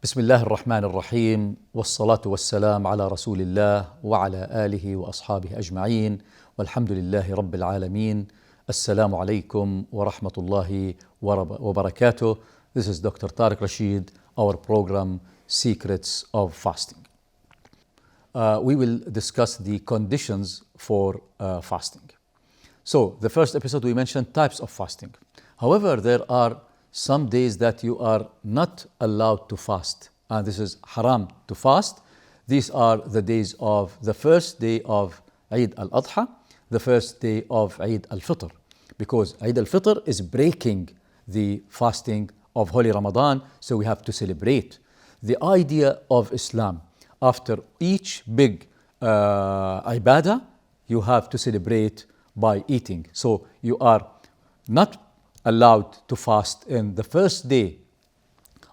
بسم الله الرحمن الرحيم والصلاة والسلام على رسول الله وعلى آله وأصحابه أجمعين والحمد لله رب العالمين. السلام عليكم ورحمة الله وبركاته. This is Dr. Tariq Rasheed, our program Secrets of Fasting. We will discuss the conditions for fasting. So the first episode we mentioned types of fasting. However, there are some days that you are not allowed to fast, and this is haram to fast. These are the days of the first day of Eid al-Adha, the first day of Eid al-Fitr, because Eid al-Fitr is breaking the fasting of Holy Ramadan, so we have to celebrate. The idea of Islam, after each big ibadah, you have to celebrate by eating. So you are not allowed to fast in the first day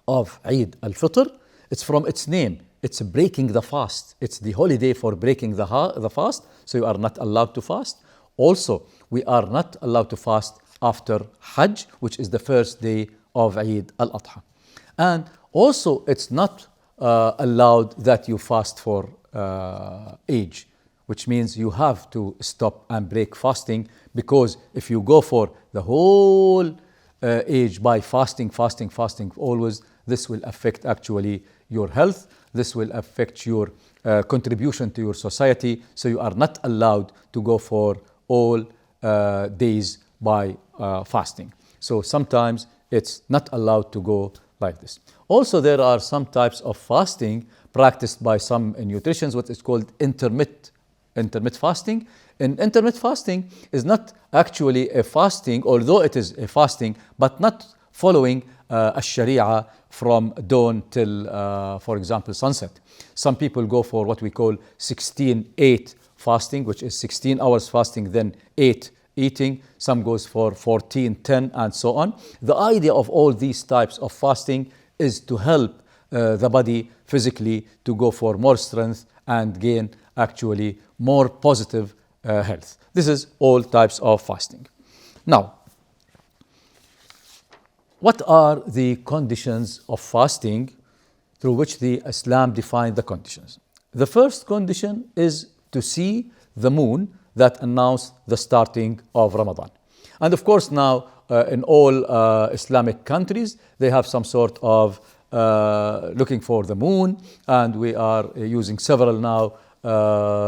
of Eid al-Fitr. It's from its name. It's breaking the fast. It's the holiday for breaking the fast. So you are not allowed to fast. Also, we are not allowed to fast after Hajj, which is the first day of Eid al-Adha. And also, it's not allowed that you fast for age, which means you have to stop and break fasting, because if you go for the whole age by fasting always, this will affect actually your health. This will affect your contribution to your society. So you are not allowed to go for all days by fasting. So sometimes it's not allowed to go like this. Also, there are some types of fasting practiced by some nutritionists, what is called intermittent fasting. And intermittent fasting is not actually a fasting, although it is a fasting, but not following a sharia from dawn till, for example, sunset. Some people go for what we call 16-8 fasting, which is 16 hours fasting, then 8 eating. Some goes for 14-10 and so on. The idea of all these types of fasting is to help the body physically to go for more strength and gain actually more positive health. This is all types of fasting. Now, what are the conditions of fasting through which the Islam defined the conditions? The first condition is to see the moon that announced the starting of Ramadan. And of course now in all Islamic countries, they have some sort of looking for the moon, and we are using several now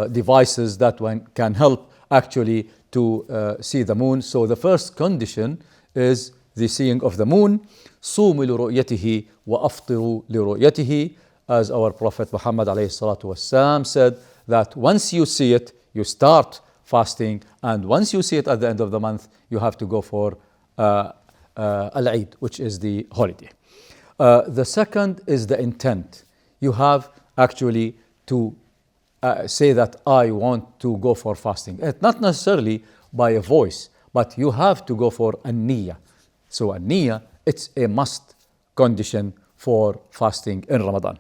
devices that one can help actually to see the moon. So the first condition is the seeing of the moon. صوموا لرؤيته وأفطروا لرؤيته, as our Prophet Muhammad alayhi salatu wasalam said, that once you see it, you start fasting, and once you see it at the end of the month, you have to go for Al-Eid, which is the holiday. The second is the intent. You have actually to say that I want to go for fasting. Not necessarily by a voice, but you have to go for a niyyah. So a niyyah, it's a must condition for fasting in Ramadan.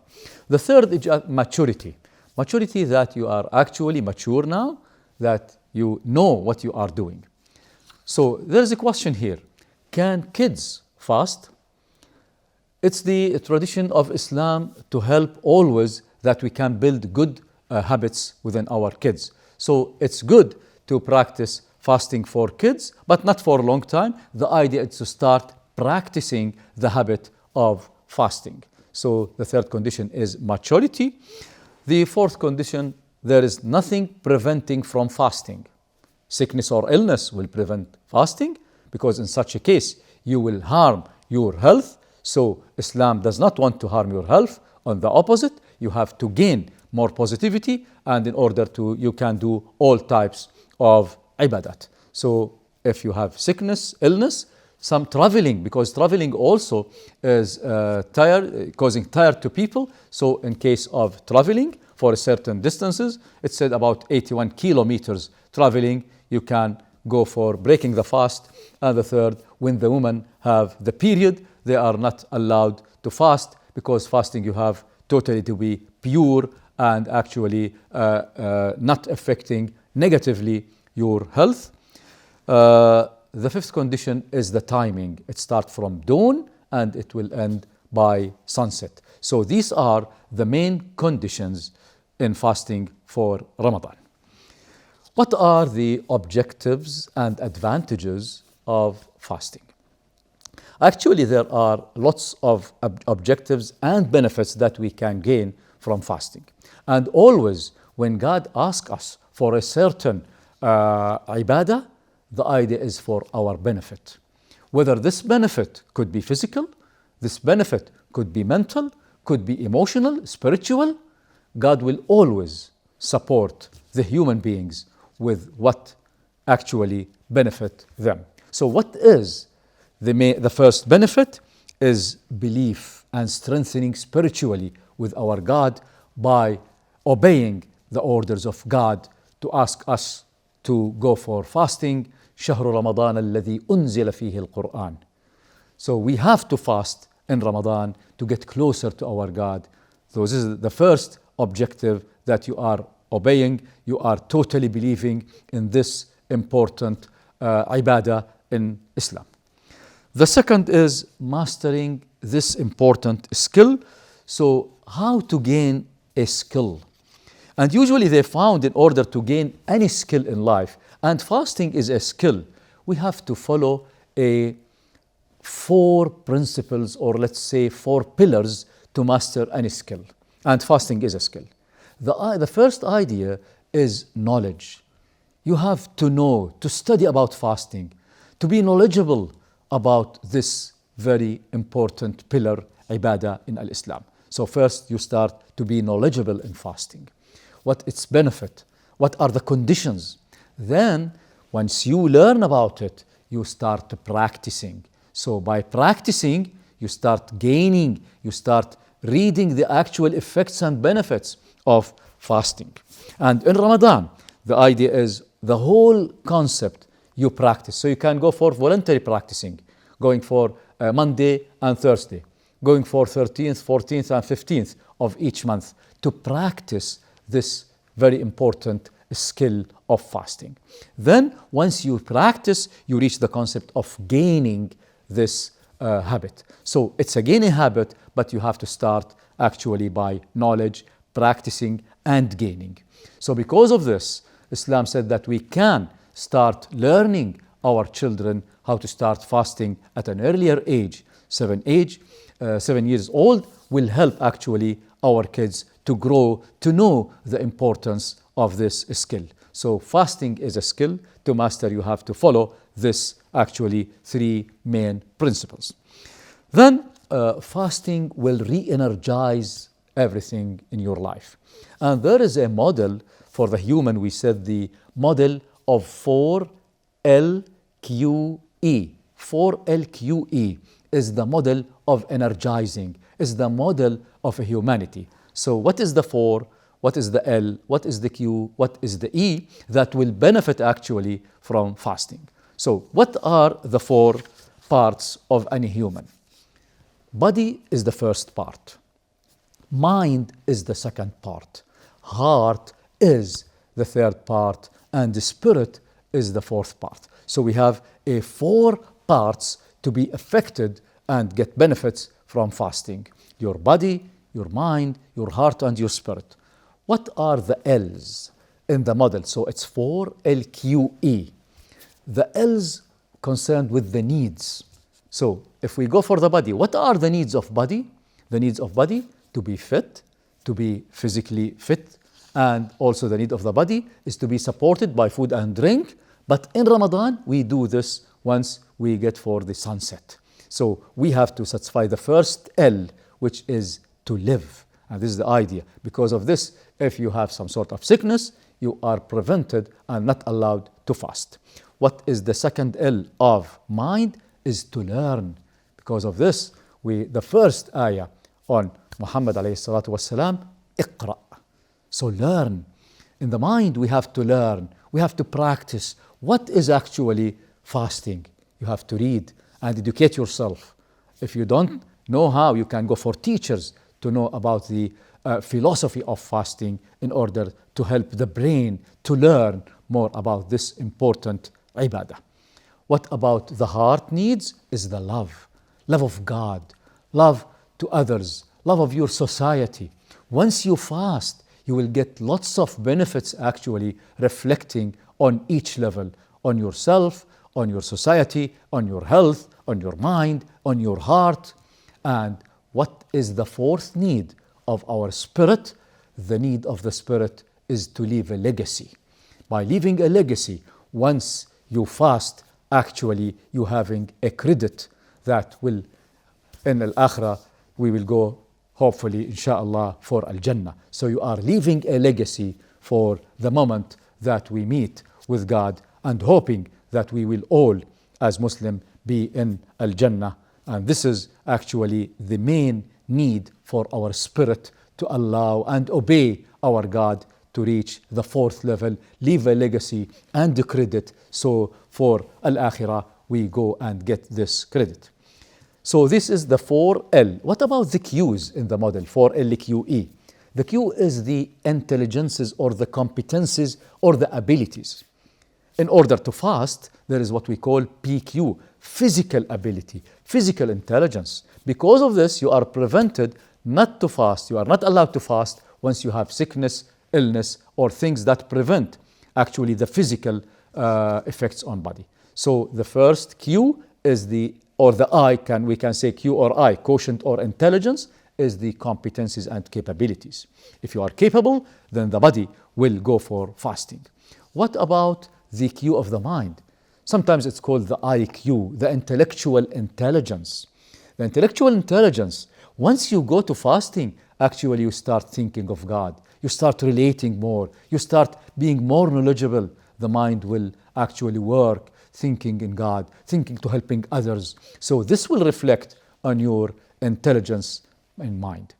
The third is maturity. Maturity, that you are actually mature now, that you know what you are doing. So there is a question here. Can kids fast? It's the tradition of Islam to help always that we can build good habits within our kids. So it's good to practice fasting for kids, but not for a long time. The idea is to start practicing the habit of fasting. So the third condition is maturity. The fourth condition, there is nothing preventing from fasting. Sickness or illness will prevent fasting, because in such a case you will harm your health. So Islam does not want to harm your health. On the opposite, you have to gain more positivity, and in order to, you can do all types of ibadat. So if you have sickness, illness, some traveling, because traveling also is causing tired to people. So in case of traveling for certain distances, it said about 81 kilometers traveling, you can go for breaking the fast. And the third, when the women have the period, they are not allowed to fast, because fasting you have totally to be pure and actually not affecting negatively your health. The fifth condition is the timing. It starts from dawn and it will end by sunset. So these are the main conditions in fasting for Ramadan. What are the objectives and advantages of fasting? Actually, there are lots of objectives and benefits that we can gain from fasting. And always, when God asks us for a certain ibadah, the idea is for our benefit. Whether this benefit could be physical, this benefit could be mental, could be emotional, spiritual, God will always support the human beings with what actually benefit them. So what is the first benefit? Is belief and strengthening spiritually with our God by obeying the orders of God to ask us to go for fasting. شهر رمضان الذي أنزل فيه القرآن. So we have to fast in Ramadan to get closer to our God. So this is the first objective, that you are obeying, you are totally believing in this important ibadah in Islam. The second is mastering this important skill. So how to gain a skill? And usually they found in order to gain any skill in life, and fasting is a skill, we have to follow a 4 principles, or let's say 4 pillars to master any skill. And fasting is a skill. The first idea is knowledge. You have to know, to study about fasting, to be knowledgeable about this very important pillar, ibadah in al-Islam. So first you start to be knowledgeable in fasting. What its benefit? What are the conditions? Then once you learn about it, you start practicing. So by practicing, you start gaining, you start reading the actual effects and benefits of fasting. And in Ramadan, the idea is the whole concept you practice. So you can go for voluntary practicing, going for Monday and Thursday, going for 13th, 14th, and 15th of each month to practice this very important skill of fasting. Then once you practice, you reach the concept of gaining this habit. So it's a gaining habit, but you have to start actually by knowledge, practicing, and gaining. So because of this, Islam said that we can start learning our children how to start fasting at an earlier age. 7 years old will help actually our kids to grow, to know the importance of this skill. So fasting is a skill. To master, you have to follow this actually 3 main principles. Then fasting will re-energize everything in your life. And there is a model for the human. We said the model of 4LQE. 4LQE is the model of energizing, is the model of humanity. So what is the 4? What is the L? What is the Q? What is the E that will benefit actually from fasting? So what are the 4 parts of any human? Body is the first part. Mind is the second part. Heart is the third part. And the spirit is the 4th part. So we have 4 parts to be affected and get benefits from fasting. Your body, your mind, your heart, and your spirit. What are the L's in the model? So it's 4LQE. The L's concerned with the needs. So if we go for the body, what are the needs of body? The needs of body: to be fit, to be physically fit, and also the need of the body is to be supported by food and drink. But in Ramadan, we do this once we get for the sunset. So we have to satisfy the first L, which is to live. And this is the idea. Because of this, if you have some sort of sickness, you are prevented and not allowed to fast. What is the second L of mind? Is to learn. Because of this, the first ayah on Muhammad alayhi salatu wasalam, iqra. So learn. In the mind, we have to learn. We have to practice. What is actually fasting? You have to read and educate yourself. If you don't know how, you can go for teachers to know about the philosophy of fasting in order to help the brain to learn more about this important ibadah. What about the heart needs is the love of God, love to others, love of your society. Once you fast, you will get lots of benefits actually reflecting on each level, on yourself, on your society, on your health, on your mind, on your heart. And what is the fourth need of our spirit? The need of the spirit is to leave a legacy. By leaving a legacy, once you fast, actually you're having a credit that will, in al-akhirah, we will go hopefully, inshallah, for al-Jannah. So you are leaving a legacy for the moment that we meet with God, and hoping that we will all, as Muslim, be in al-Jannah. And this is actually the main need for our spirit to allow and obey our God to reach the fourth level, leave a legacy and the credit. So for al-akhirah, we go and get this credit. So this is the 4L. What about the Q's in the model, 4LQE? The Q is the intelligences or the competences or the abilities. In order to fast, there is what we call PQ, physical ability, physical intelligence. Because of this, you are prevented not to fast. You are not allowed to fast once you have sickness, illness, or things that prevent actually the physical effects on body. So the first Q is the, or the I, we can say Q or I, quotient or intelligence, is the competencies and capabilities. If you are capable, then the body will go for fasting. What about the Q of the mind? Sometimes it's called the IQ, the intellectual intelligence. The intellectual intelligence, once you go to fasting, actually you start thinking of God. You start relating more. You start being more knowledgeable. The mind will actually work, thinking in God, thinking to helping others. So this will reflect on your intelligence in mind.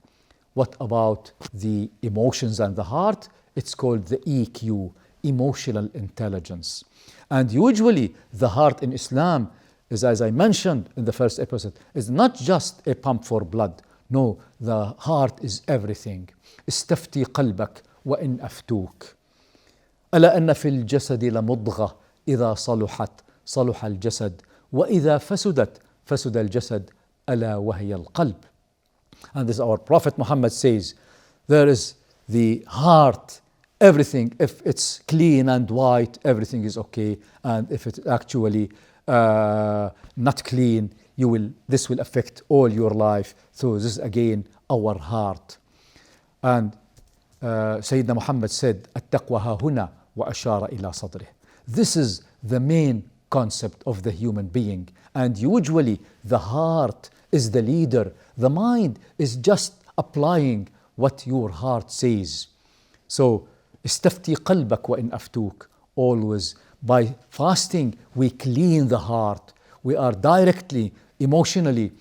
What about the emotions and the heart? It's called the EQ, emotional intelligence. And usually the heart in Islam is, as I mentioned in the first episode, is not just a pump for blood. No, the heart is everything. استفتي قلبك وإن أفتوك. ألا أن في الجسد لمضغة إذا صلحت صلح الجسد وإذا فسد الجسد ألا وهي القلب. And this our Prophet Muhammad says, there is the heart, everything, if it's clean and white, everything is okay. And if it's actually not clean, this will affect all your life. So this is again our heart. And Sayyidina Muhammad said, التقوى ها هنا وأشار إلى صدره. This is the main concept of the human being. And usually the heart is the leader. The mind is just applying what your heart says. So, استفتي قلبك وإن أفتوك. Always by fasting we clean the heart. We are directly, emotionally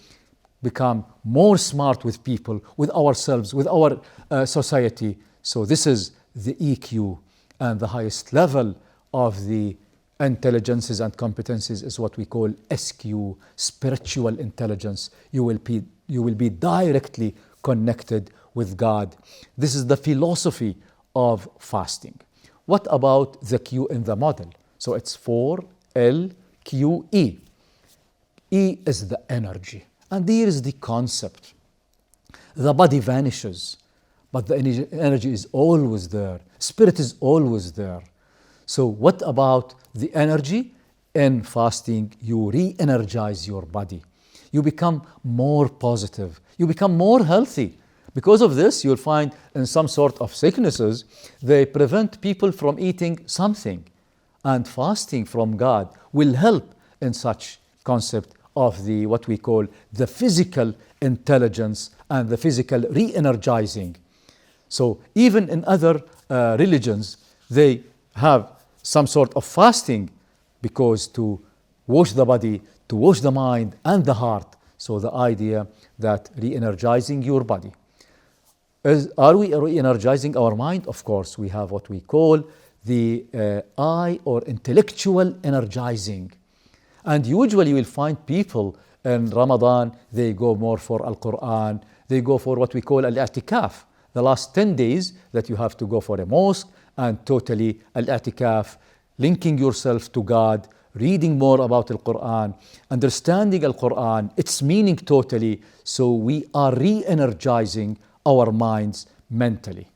become more smart with people, with ourselves, with our society. So this is the EQ, and the highest level of the intelligences and competencies is what we call SQ, spiritual intelligence. You will be directly connected with God. This is the philosophy of fasting. What about the Q in the model? So it's 4LQE. E is the energy. And here is the concept. The body vanishes, but the energy is always there. Spirit is always there. So what about the energy? In fasting, you re-energize your body. You become more positive. You become more healthy. Because of this, you'll find in some sort of sicknesses, they prevent people from eating something. And fasting from God will help in such concept of the what we call the physical intelligence and the physical re-energizing. So even in other religions, they have some sort of fasting because to wash the body, to wash the mind and the heart. So the idea that re-energizing your body. Are we re-energizing our mind? Of course, we have what we call the I or intellectual energizing. And usually you will find people in Ramadan, they go more for Al-Quran, they go for what we call Al-I'tikaf, the last 10 days that you have to go for a mosque and totally Al-I'tikaf, linking yourself to God, reading more about the Quran, understanding the Quran, its meaning totally, so we are re-energizing our minds mentally.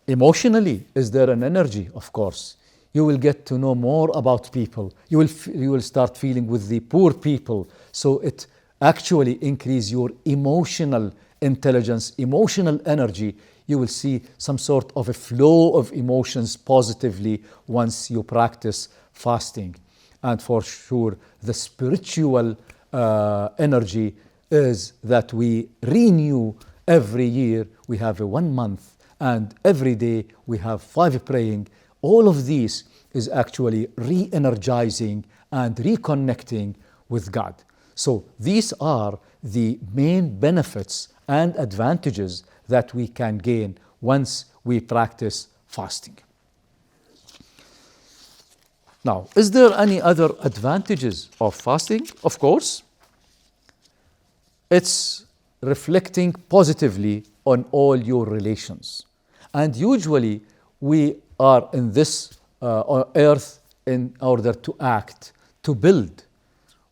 Emotionally, is there an energy? Of course. You will get to know more about people. You will start feeling with the poor people. So it actually increase your emotional intelligence, emotional energy. You will see some sort of a flow of emotions positively once you practice fasting. And for sure, the spiritual energy is that we renew every year. We have a 1 month, and every day we have 5 praying. All of these is actually re-energizing and reconnecting with God. So these are the main benefits and advantages that we can gain once we practice fasting. Now, is there any other advantages of fasting? Of course, it's reflecting positively on all your relations. And usually we are in this earth in order to act, to build.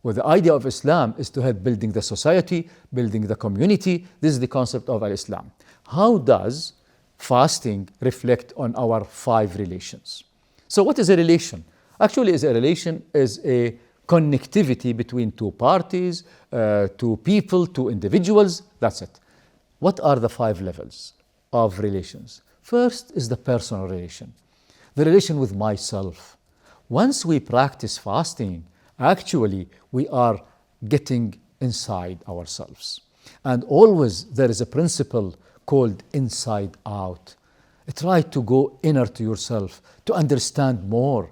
Well, the idea of Islam is to help building the society, building the community. This is the concept of Islam. How does fasting reflect on our 5 relations? So what is a relation? Actually, a relation is a connectivity between 2 parties, 2 people, 2 individuals. That's it. What are the 5 levels of relations? First is the personal relation, the relation with myself. Once we practice fasting, actually we are getting inside ourselves. And always there is a principle called inside out. Try to go inner to yourself, to understand more.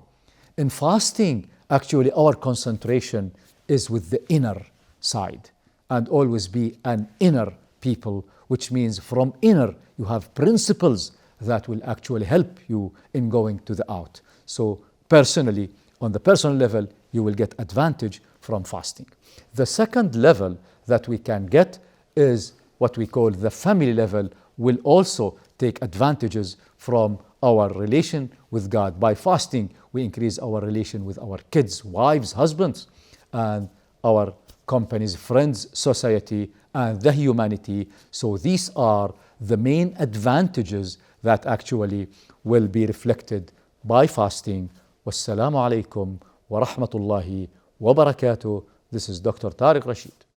In fasting, actually our concentration is with the inner side, and always be an inner people, which means from inner you have principles that will actually help you in going to the out. So personally, on the personal level, you will get advantage from fasting. The second level that we can get is what we call the family level, will also take advantages from our relation with God. By fasting, we increase our relation with our kids, wives, husbands, and our companies, friends, society, and the humanity. So these are the main advantages that actually will be reflected by fasting. Wassalamu alaikum wa rahmatullahi wa barakatuh. This is Dr. Tariq Rasheed.